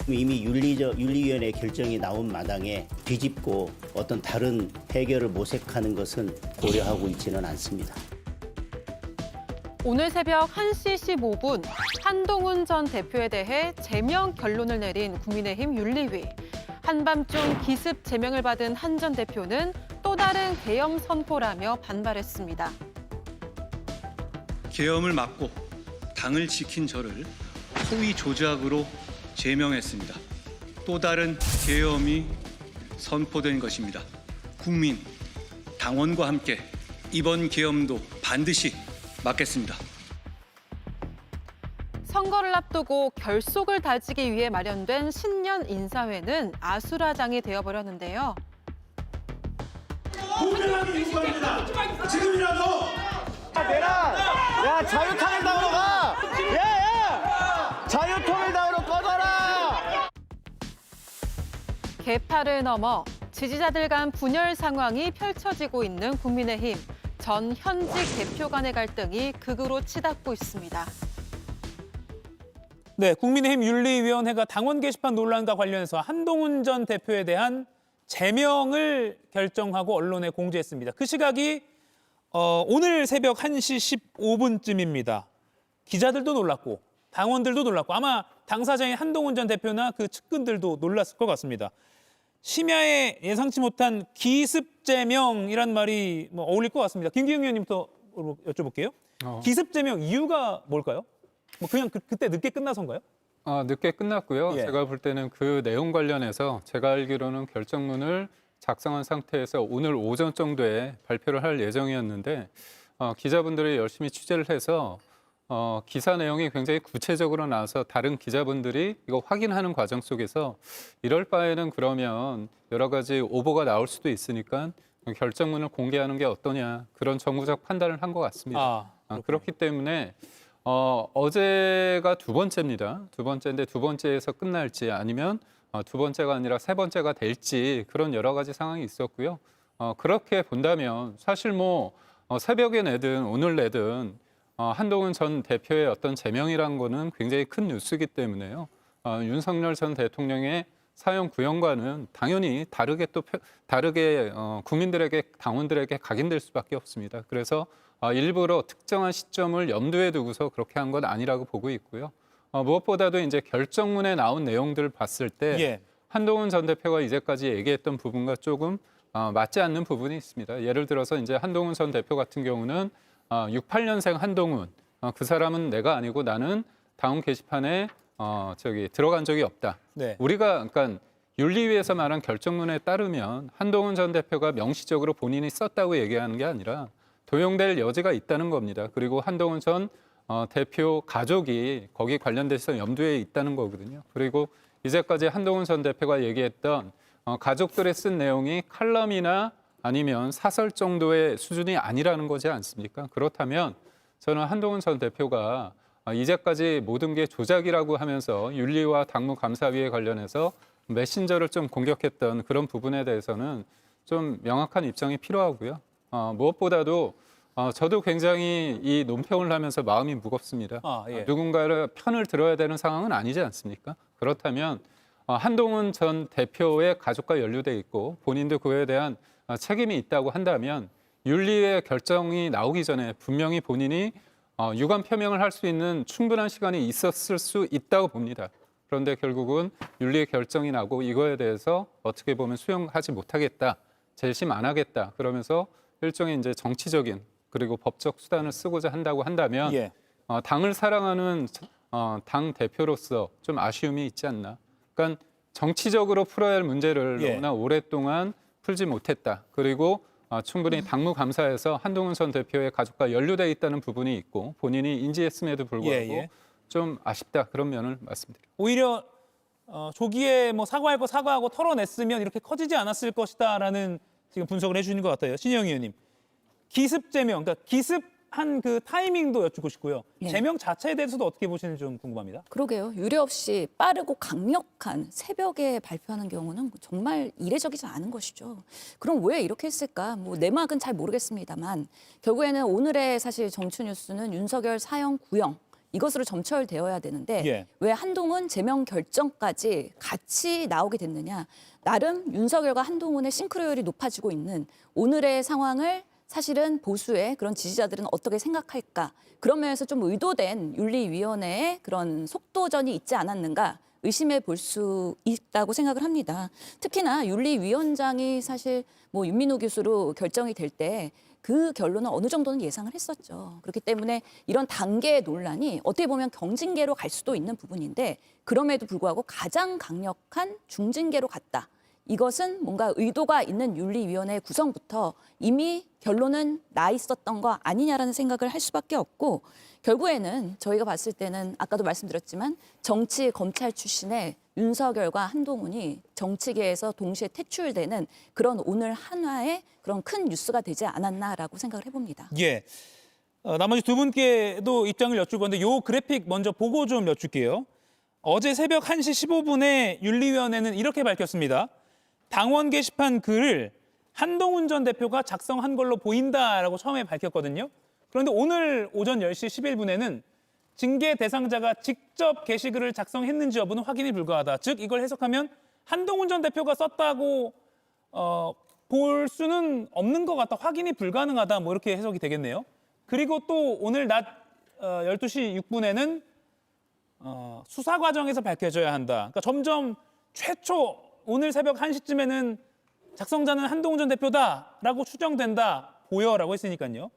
이미 윤리위원회 결정이 나온 마당에 뒤집고 어떤 다른 해결을 모색하는 것은 고려하고 있지는 않습니다. 오늘 새벽 1시 15분 한동훈 전 대표에 대해 제명 결론을 내린 국민의힘 윤리위. 한밤중 기습 제명을 받은 한 전 대표는 또 다른 계엄 선포라며 반발했습니다. 계엄을 막고 당을 지킨 저를 허위 조작으로 제명했습니다. 또 다른 계엄이 선포된 것입니다. 국민, 당원과 함께 이번 계엄도 반드시 막겠습니다. 선거를 앞두고 결속을 다지기 위해 마련된 신년 인사회는 아수라장이 되어버렸는데요. 분명하게 요구합니다. 지금이라도 야, 자유통일당으로 가! 야! 자유통일당으로 꺼져라! 개파를 넘어 지지자들 간 분열 상황이 펼쳐지고 있는 국민의힘. 전 현직 대표 간의 갈등이 극으로 치닫고 있습니다. 네, 국민의힘 윤리위원회가 당원 게시판 논란과 관련해서 한동훈 전 대표에 대한 제명을 결정하고 언론에 공지했습니다. 그 시각이 오늘 새벽 1시 15분쯤입니다. 기자들도 놀랐고 당원들도 놀랐고 아마 당사자인 한동훈 전 대표나 그 측근들도 놀랐을 것 같습니다. 심야에 예상치 못한 기습 제명이란 말이 어울릴 것 같습니다. 김기웅 의원님부터 여쭤볼게요. 기습 제명 이유가 뭘까요? 그냥 그때 늦게 끝나서인가요? 늦게 끝났고요. 예. 제가 볼 때는 그 내용 관련해서 제가 알기로는 결정문을 작성한 상태에서 오늘 오전 정도에 발표를 할 예정이었는데 기자분들이 열심히 취재를 해서 기사 내용이 굉장히 구체적으로 나와서 다른 기자분들이 이거 확인하는 과정 속에서 이럴 바에는 그러면 여러 가지 오보가 나올 수도 있으니까 결정문을 공개하는 게 어떠냐 그런 정무적 판단을 한 것 같습니다. 그렇기 때문에 어제가 두 번째입니다. 두 번째인데 두 번째에서 끝날지 아니면 두 번째가 아니라 세 번째가 될지 그런 여러 가지 상황이 있었고요. 그렇게 본다면 사실 새벽에 내든 오늘 내든 한동훈 전 대표의 어떤 제명이란 거는 굉장히 큰 뉴스이기 때문에요. 윤석열 전 대통령의 사형 구형과는 당연히 다르게 국민들에게 당원들에게 각인될 수밖에 없습니다. 그래서 일부러 특정한 시점을 염두에 두고서 그렇게 한 건 아니라고 보고 있고요. 무엇보다도 이제 결정문에 나온 내용들을 봤을 때 예. 한동훈 전 대표가 이제까지 얘기했던 부분과 조금 맞지 않는 부분이 있습니다. 예를 들어서 이제 한동훈 전 대표 같은 경우는 68년생 한동훈, 그 사람은 내가 아니고 나는 당원 게시판에 들어간 적이 없다. 네. 우리가 그러니까 윤리위에서 말한 결정문에 따르면 한동훈 전 대표가 명시적으로 본인이 썼다고 얘기하는 게 아니라 도용될 여지가 있다는 겁니다. 그리고 한동훈 전 대표 가족이 거기 관련돼서 염두에 있다는 거거든요. 그리고 이제까지 한동훈 전 대표가 얘기했던 가족들의 쓴 내용이 칼럼이나 아니면 사설 정도의 수준이 아니라는 거지 않습니까? 그렇다면 저는 한동훈 전 대표가 이제까지 모든 게 조작이라고 하면서 윤리와 당무감사위에 관련해서 메신저를 좀 공격했던 그런 부분에 대해서는 좀 명확한 입장이 필요하고요. 무엇보다도 저도 굉장히 이 논평을 하면서 마음이 무겁습니다. 예. 누군가를 편을 들어야 되는 상황은 아니지 않습니까? 그렇다면 한동훈 전 대표의 가족과 연루돼 있고 본인도 그에 대한 책임이 있다고 한다면 윤리의 결정이 나오기 전에 분명히 본인이 유감 표명을 할 수 있는 충분한 시간이 있었을 수 있다고 봅니다. 그런데 결국은 윤리의 결정이 나고 이거에 대해서 어떻게 보면 수용하지 못하겠다, 재심 안 하겠다 그러면서 일종의 이제 정치적인 그리고 법적 수단을 쓰고자 한다고 한다면 예. 당을 사랑하는 당 대표로서 좀 아쉬움이 있지 않나. 그러니까 정치적으로 풀어야 할 문제를 예. 너무나 오랫동안 풀지 못했다. 그리고 충분히 당무감사에서 한동훈 전 대표의 가족과 연루돼 있다는 부분이 있고 본인이 인지했음에도 불구하고 좀 아쉽다 그런 면을 말씀드립니다. 오히려 조기에 사과할 거 사과하고 털어냈으면 이렇게 커지지 않았을 것이다라는 지금 분석을 해주시는 것 같아요. 신영 의원님. 기습 제명, 그러니까 기습한 그 타이밍도 여쭙고 싶고요. 네. 제명 자체에 대해서도 어떻게 보시는지 좀 궁금합니다. 그러게요. 유례 없이 빠르고 강력한 새벽에 발표하는 경우는 정말 이례적이지 않은 것이죠. 그럼 왜 이렇게 했을까? 내막은 잘 모르겠습니다만 결국에는 오늘의 사실 정치 뉴스는 윤석열 사형 구형 이것으로 점철되어야 되는데 예. 왜 한동훈 제명 결정까지 같이 나오게 됐느냐. 나름 윤석열과 한동훈의 싱크로율이 높아지고 있는 오늘의 상황을 사실은 보수의 그런 지지자들은 어떻게 생각할까. 그런 면에서 좀 의도된 윤리위원회의 그런 속도전이 있지 않았는가 의심해 볼 수 있다고 생각을 합니다. 특히나 윤리위원장이 사실 뭐 윤민호 교수로 결정이 될 때 그 결론은 어느 정도는 예상을 했었죠. 그렇기 때문에 이런 단계 논란이 어떻게 보면 경징계로 갈 수도 있는 부분인데 그럼에도 불구하고 가장 강력한 중징계로 갔다. 이것은 뭔가 의도가 있는 윤리위원회 구성부터 이미 결론은 나 있었던 거 아니냐라는 생각을 할 수밖에 없고 결국에는 저희가 봤을 때는 아까도 말씀드렸지만 정치 검찰 출신의 윤석열과 한동훈이 정치계에서 동시에 퇴출되는 그런 오늘 한화의 그런 큰 뉴스가 되지 않았나라고 생각을 해봅니다. 예. 나머지 두 분께도 입장을 여쭐 건데 요 그래픽 먼저 보고 좀 여쭐게요. 어제 새벽 1시 15분에 윤리위원회는 이렇게 밝혔습니다. 당원 게시판 글을 한동훈 전 대표가 작성한 걸로 보인다라고 처음에 밝혔거든요. 그런데 오늘 오전 10시 11분에는 징계 대상자가 직접 게시글을 작성했는지 여부는 확인이 불가하다. 즉 이걸 해석하면 한동훈 전 대표가 썼다고 볼 수는 없는 것 같다. 확인이 불가능하다. 뭐 이렇게 해석이 되겠네요. 그리고 또 오늘 낮 12시 6분에는 수사 과정에서 밝혀져야 한다. 그러니까 점점 최초 오늘 새벽 1시쯤에는 작성자는 한동훈 전 대표다라고 추정된다. 보여라고 했으니까요.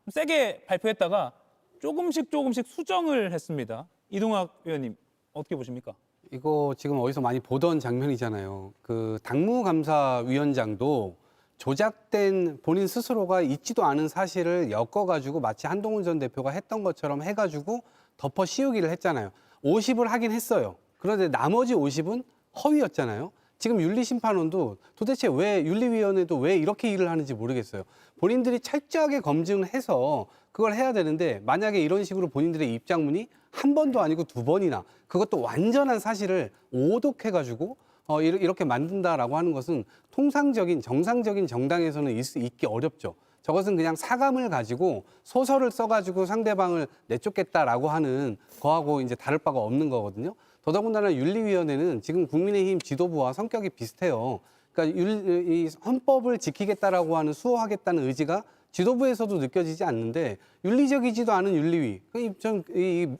세게 발표했다가 조금씩 수정을 했습니다. 이동학 의원님 어떻게 보십니까? 이거 지금 어디서 많이 보던 장면이잖아요. 그 당무감사위원장도 조작된 본인 스스로가 있지도 않은 사실을 엮어가지고 마치 한동훈 전 대표가 했던 것처럼 해가지고 덮어 씌우기를 했잖아요. 50을 하긴 했어요. 그런데 나머지 50은 허위였잖아요. 지금 윤리심판원도 도대체 왜 윤리위원회도 왜 이렇게 일을 하는지 모르겠어요. 본인들이 철저하게 검증해서 그걸 해야 되는데 만약에 이런 식으로 본인들의 입장문이 한 번도 아니고 두 번이나 그것도 완전한 사실을 오독해가지고 이렇게 만든다라고 하는 것은 통상적인 정상적인 정당에서는 있기 어렵죠. 저것은 그냥 사감을 가지고 소설을 써가지고 상대방을 내쫓겠다라고 하는 거하고 이제 다를 바가 없는 거거든요. 더더군다나 윤리위원회는 지금 국민의힘 지도부와 성격이 비슷해요. 그러니까 이 헌법을 지키겠다라고 하는 수호하겠다는 의지가 지도부에서도 느껴지지 않는데 윤리적이지도 않은 윤리위, 좀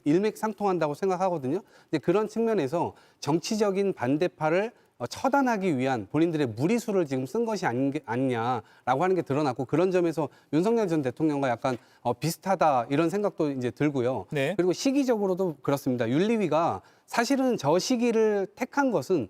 일맥상통한다고 생각하거든요. 근데 그런 측면에서 정치적인 반대파를 처단하기 위한 본인들의 무리수를 지금 쓴 것이 아니냐라고 하는 게 드러났고 그런 점에서 윤석열 전 대통령과 약간 비슷하다 이런 생각도 이제 들고요. 네. 그리고 시기적으로도 그렇습니다. 윤리위가 사실은 저 시기를 택한 것은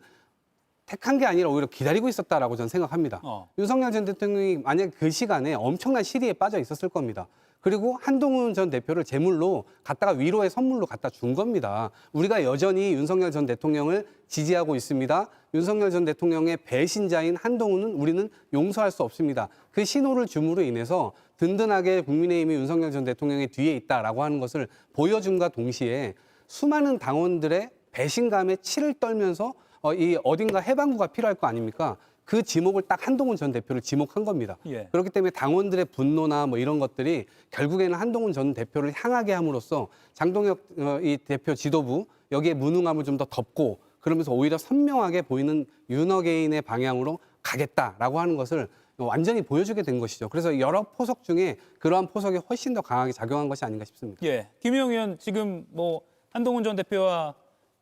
택한 게 아니라 오히려 기다리고 있었다라고 저는 생각합니다. 윤석열 전 대통령이 만약 그 시간에 엄청난 시리에 빠져 있었을 겁니다. 그리고 한동훈 전 대표를 제물로 갖다가 위로의 선물로 갖다 준 겁니다. 우리가 여전히 윤석열 전 대통령을 지지하고 있습니다. 윤석열 전 대통령의 배신자인 한동훈은 우리는 용서할 수 없습니다. 그 신호를 줌으로 인해서 든든하게 국민의힘이 윤석열 전 대통령의 뒤에 있다라고 하는 것을 보여줌과 동시에 수많은 당원들의 배신감에 치를 떨면서 이 어딘가 해방구가 필요할 거 아닙니까? 그 지목을 딱 한동훈 전 대표를 지목한 겁니다. 예. 그렇기 때문에 당원들의 분노나 뭐 이런 것들이 결국에는 한동훈 전 대표를 향하게 함으로써 장동혁 이 대표 지도부 여기에 무능함을 좀 더 덮고 그러면서 오히려 선명하게 보이는 윤어게인의 방향으로 가겠다라고 하는 것을 완전히 보여주게 된 것이죠. 그래서 여러 포석 중에 그러한 포석이 훨씬 더 강하게 작용한 것이 아닌가 싶습니다. 예. 김용 의원 지금 뭐 한동훈 전 대표와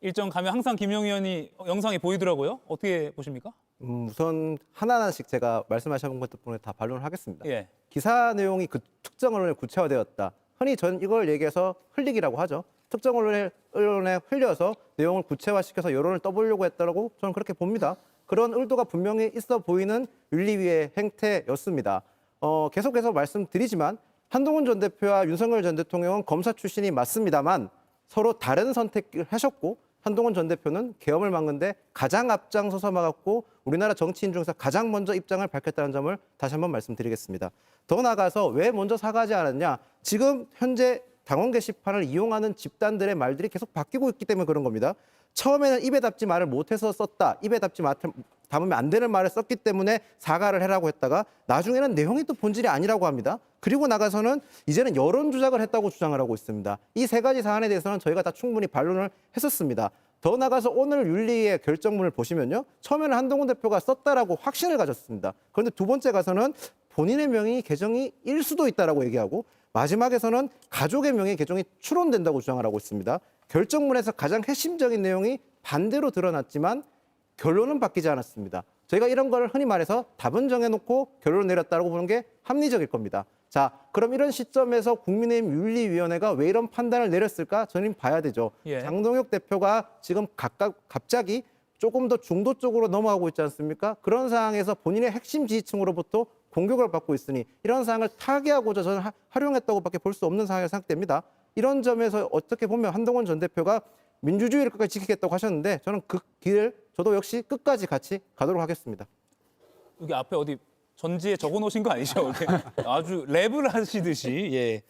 일정 가면 항상 김용 의원이 영상에 보이더라고요. 어떻게 보십니까? 우선 하나하나씩 제가 말씀하신 것 덕분에 다 반론을 하겠습니다. 예. 기사 내용이 그 특정 언론에 구체화되었다. 흔히 전 이걸 얘기해서 흘리기라고 하죠. 특정 언론에 흘려서 내용을 구체화시켜서 여론을 떠보려고 했다고 저는 그렇게 봅니다. 그런 의도가 분명히 있어 보이는 윤리위의 행태였습니다. 계속해서 말씀드리지만 한동훈 전 대표와 윤석열 전 대통령은 검사 출신이 맞습니다만 서로 다른 선택을 하셨고 한동훈 전 대표는 계엄을 막는데 가장 앞장서서 막았고 우리나라 정치인 중에서 가장 먼저 입장을 밝혔다는 점을 다시 한번 말씀드리겠습니다. 더 나아가서 왜 먼저 사과하지 않았냐. 지금 현재 당원 게시판을 이용하는 집단들의 말들이 계속 바뀌고 있기 때문에 그런 겁니다. 처음에는 입에 담지 말을 못해서 썼다. 입에 담으면 안 되는 말을 썼기 때문에 사과를 해라고 했다가 나중에는 내용이 또 본질이 아니라고 합니다. 그리고 나가서는 이제는 여론 조작을 했다고 주장을 하고 있습니다. 이 세 가지 사안에 대해서는 저희가 다 충분히 반론을 했었습니다. 더 나가서 오늘 윤리의 결정문을 보시면요. 처음에는 한동훈 대표가 썼다라고 확신을 가졌습니다. 그런데 두 번째 가서는 본인의 명의 계정이 일 수도 있다라고 얘기하고 마지막에서는 가족의 명의 계정이 추론된다고 주장을 하고 있습니다. 결정문에서 가장 핵심적인 내용이 반대로 드러났지만 결론은 바뀌지 않았습니다. 저희가 이런 걸 흔히 말해서 답은 정해놓고 결론을 내렸다고 보는 게 합리적일 겁니다. 자, 그럼 이런 시점에서 국민의힘 윤리위원회가 왜 이런 판단을 내렸을까? 저는 봐야 되죠. 예. 장동혁 대표가 지금 갑자기 조금 더 중도 쪽으로 넘어가고 있지 않습니까? 그런 상황에서 본인의 핵심 지지층으로부터 공격을 받고 있으니 이런 상황을 타개하고자 저는 활용했다고밖에 볼 수 없는 상황이라고 생각됩니다. 이런 점에서 어떻게 보면 한동훈 전 대표가 민주주의를 끝까지 지키겠다고 하셨는데 저는 그 길을 저도 역시 끝까지 같이 가도록 하겠습니다. 여기 앞에 어디 전지에 적어놓으신 거 아니죠? 아주 랩을 하시듯이. 예.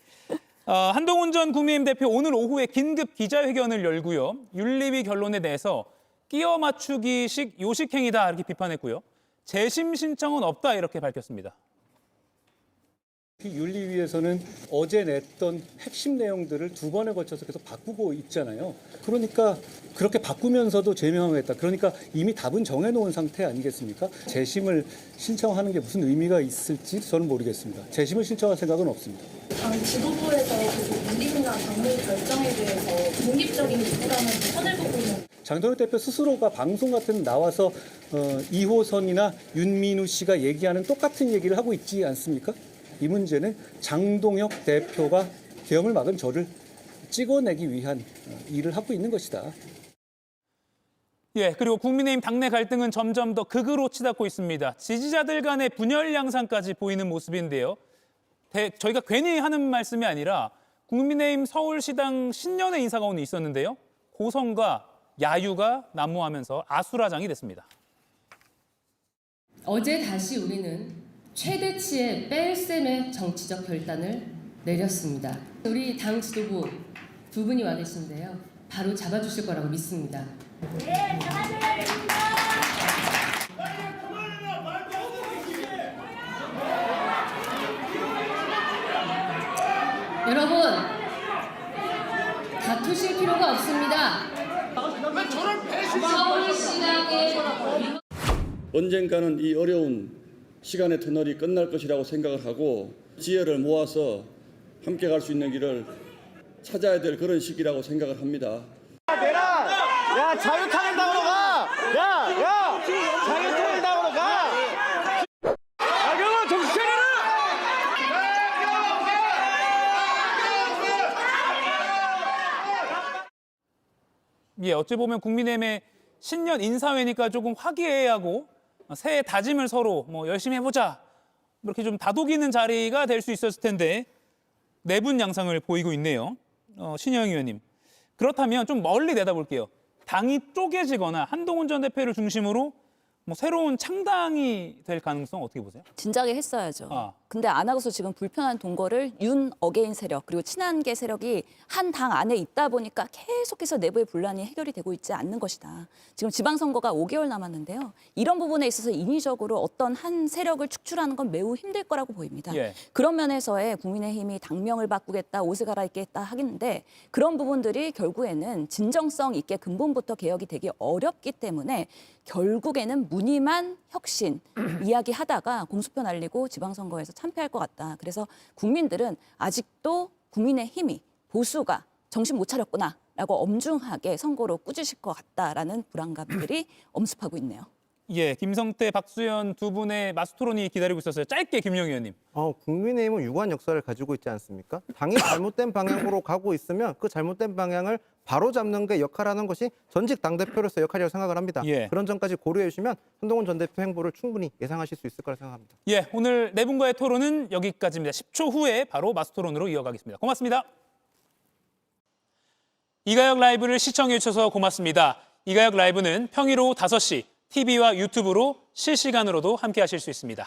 한동훈 전 국민의힘 대표 오늘 오후에 긴급 기자회견을 열고요. 윤리위 결론에 대해서 끼워 맞추기식 요식행위다 이렇게 비판했고요. 재심 신청은 없다 이렇게 밝혔습니다. 윤리위에서는 어제 냈던 핵심 내용들을 두 번에 걸쳐서 계속 바꾸고 있잖아요. 그러니까 그렇게 바꾸면서도 제명하겠다. 그러니까 이미 답은 정해놓은 상태 아니겠습니까? 재심을 신청하는 게 무슨 의미가 있을지 저는 모르겠습니다. 재심을 신청할 생각은 없습니다. 당 지도부에서 계속 윤리위나 당무 결정에 대해서 중립적인 입장을 선을 보고 있는. 장동혁 대표 스스로가 방송 같은 데 나와서 2호선이나 윤민우 씨가 얘기하는 똑같은 얘기를 하고 있지 않습니까? 이 문제는 장동혁 대표가 계엄을 막은 저를 찍어내기 위한 일을 하고 있는 것이다. 예, 그리고 국민의힘 당내 갈등은 점점 더 극으로 치닫고 있습니다. 지지자들 간의 분열 양상까지 보이는 모습인데요. 저희가 괜히 하는 말씀이 아니라 국민의힘 서울시당 신년회 인사가 오늘 있었는데요. 고성과 야유가 난무하면서 아수라장이 됐습니다. 어제 다시 우리는 최대치의 뺄셈의 정치적 결단을 내렸습니다. 우리 당 지도부 두 분이 와 계신데요. 바로 잡아주실 거라고 믿습니다. 네, 잡아주겠습니다. 여러분, 다투실 필요가 없습니다. 서울시당의 언젠가는 이 어려운 시간의 터널이 끝날 것이라고 생각을 하고 지혜를 모아서 함께 갈 수 있는 길을 찾아야 될 그런 시기라고 생각을 합니다. 야, 자유탄을 당으로 가! 야! 자유탄을 당으로 가! 그러면 정신 차려라! 예, 어찌 보면 국민의힘의 신년 인사회니까 조금 화기애애하고 새해 다짐을 서로 열심히 해보자 이렇게 좀 다독이는 자리가 될 수 있었을 텐데 내분 양상을 보이고 있네요. 신영 의원님. 그렇다면 좀 멀리 내다볼게요. 당이 쪼개지거나 한동훈 전 대표를 중심으로 새로운 창당이 될 가능성 어떻게 보세요? 진작에 했어야죠. 근데 안 하고서 지금 불편한 동거를 윤 어게인 세력 그리고 친한계 세력이 한 당 안에 있다 보니까 계속해서 내부의 분란이 해결이 되고 있지 않는 것이다. 지금 지방선거가 5개월 남았는데요. 이런 부분에 있어서 인위적으로 어떤 한 세력을 축출하는 건 매우 힘들 거라고 보입니다. 예. 그런 면에서의 국민의힘이 당명을 바꾸겠다, 옷을 갈아입겠다 하겠는데 그런 부분들이 결국에는 진정성 있게 근본부터 개혁이 되기 어렵기 때문에 결국에는 무늬만 혁신 이야기하다가 공수표 날리고 지방선거에서 참패할 것 같다. 그래서 국민들은 아직도 국민의힘이 보수가 정신 못 차렸구나라고 엄중하게 선거로 꾸짖을 것 같다라는 불안감들이 엄습하고 있네요. 예, 김성태, 박수현 두 분의 마스토론이 기다리고 있었어요. 짧게 김용 의원님. 국민의힘은 유구한 역사를 가지고 있지 않습니까? 당이 잘못된 방향으로 가고 있으면 그 잘못된 방향을 바로잡는 게 역할하는 것이 전직 당대표로서 역할이라고 생각을 합니다. 예. 그런 점까지 고려해 주시면 한동훈 전 대표 행보를 충분히 예상하실 수 있을 거라 생각합니다. 예, 오늘 네 분과의 토론은 여기까지입니다. 10초 후에 바로 마스토론으로 이어가겠습니다. 고맙습니다. 이가혁 라이브를 시청해 주셔서 고맙습니다. 이가혁 라이브는 평일 오후 5시 TV와 유튜브로 실시간으로도 함께 하실 수 있습니다.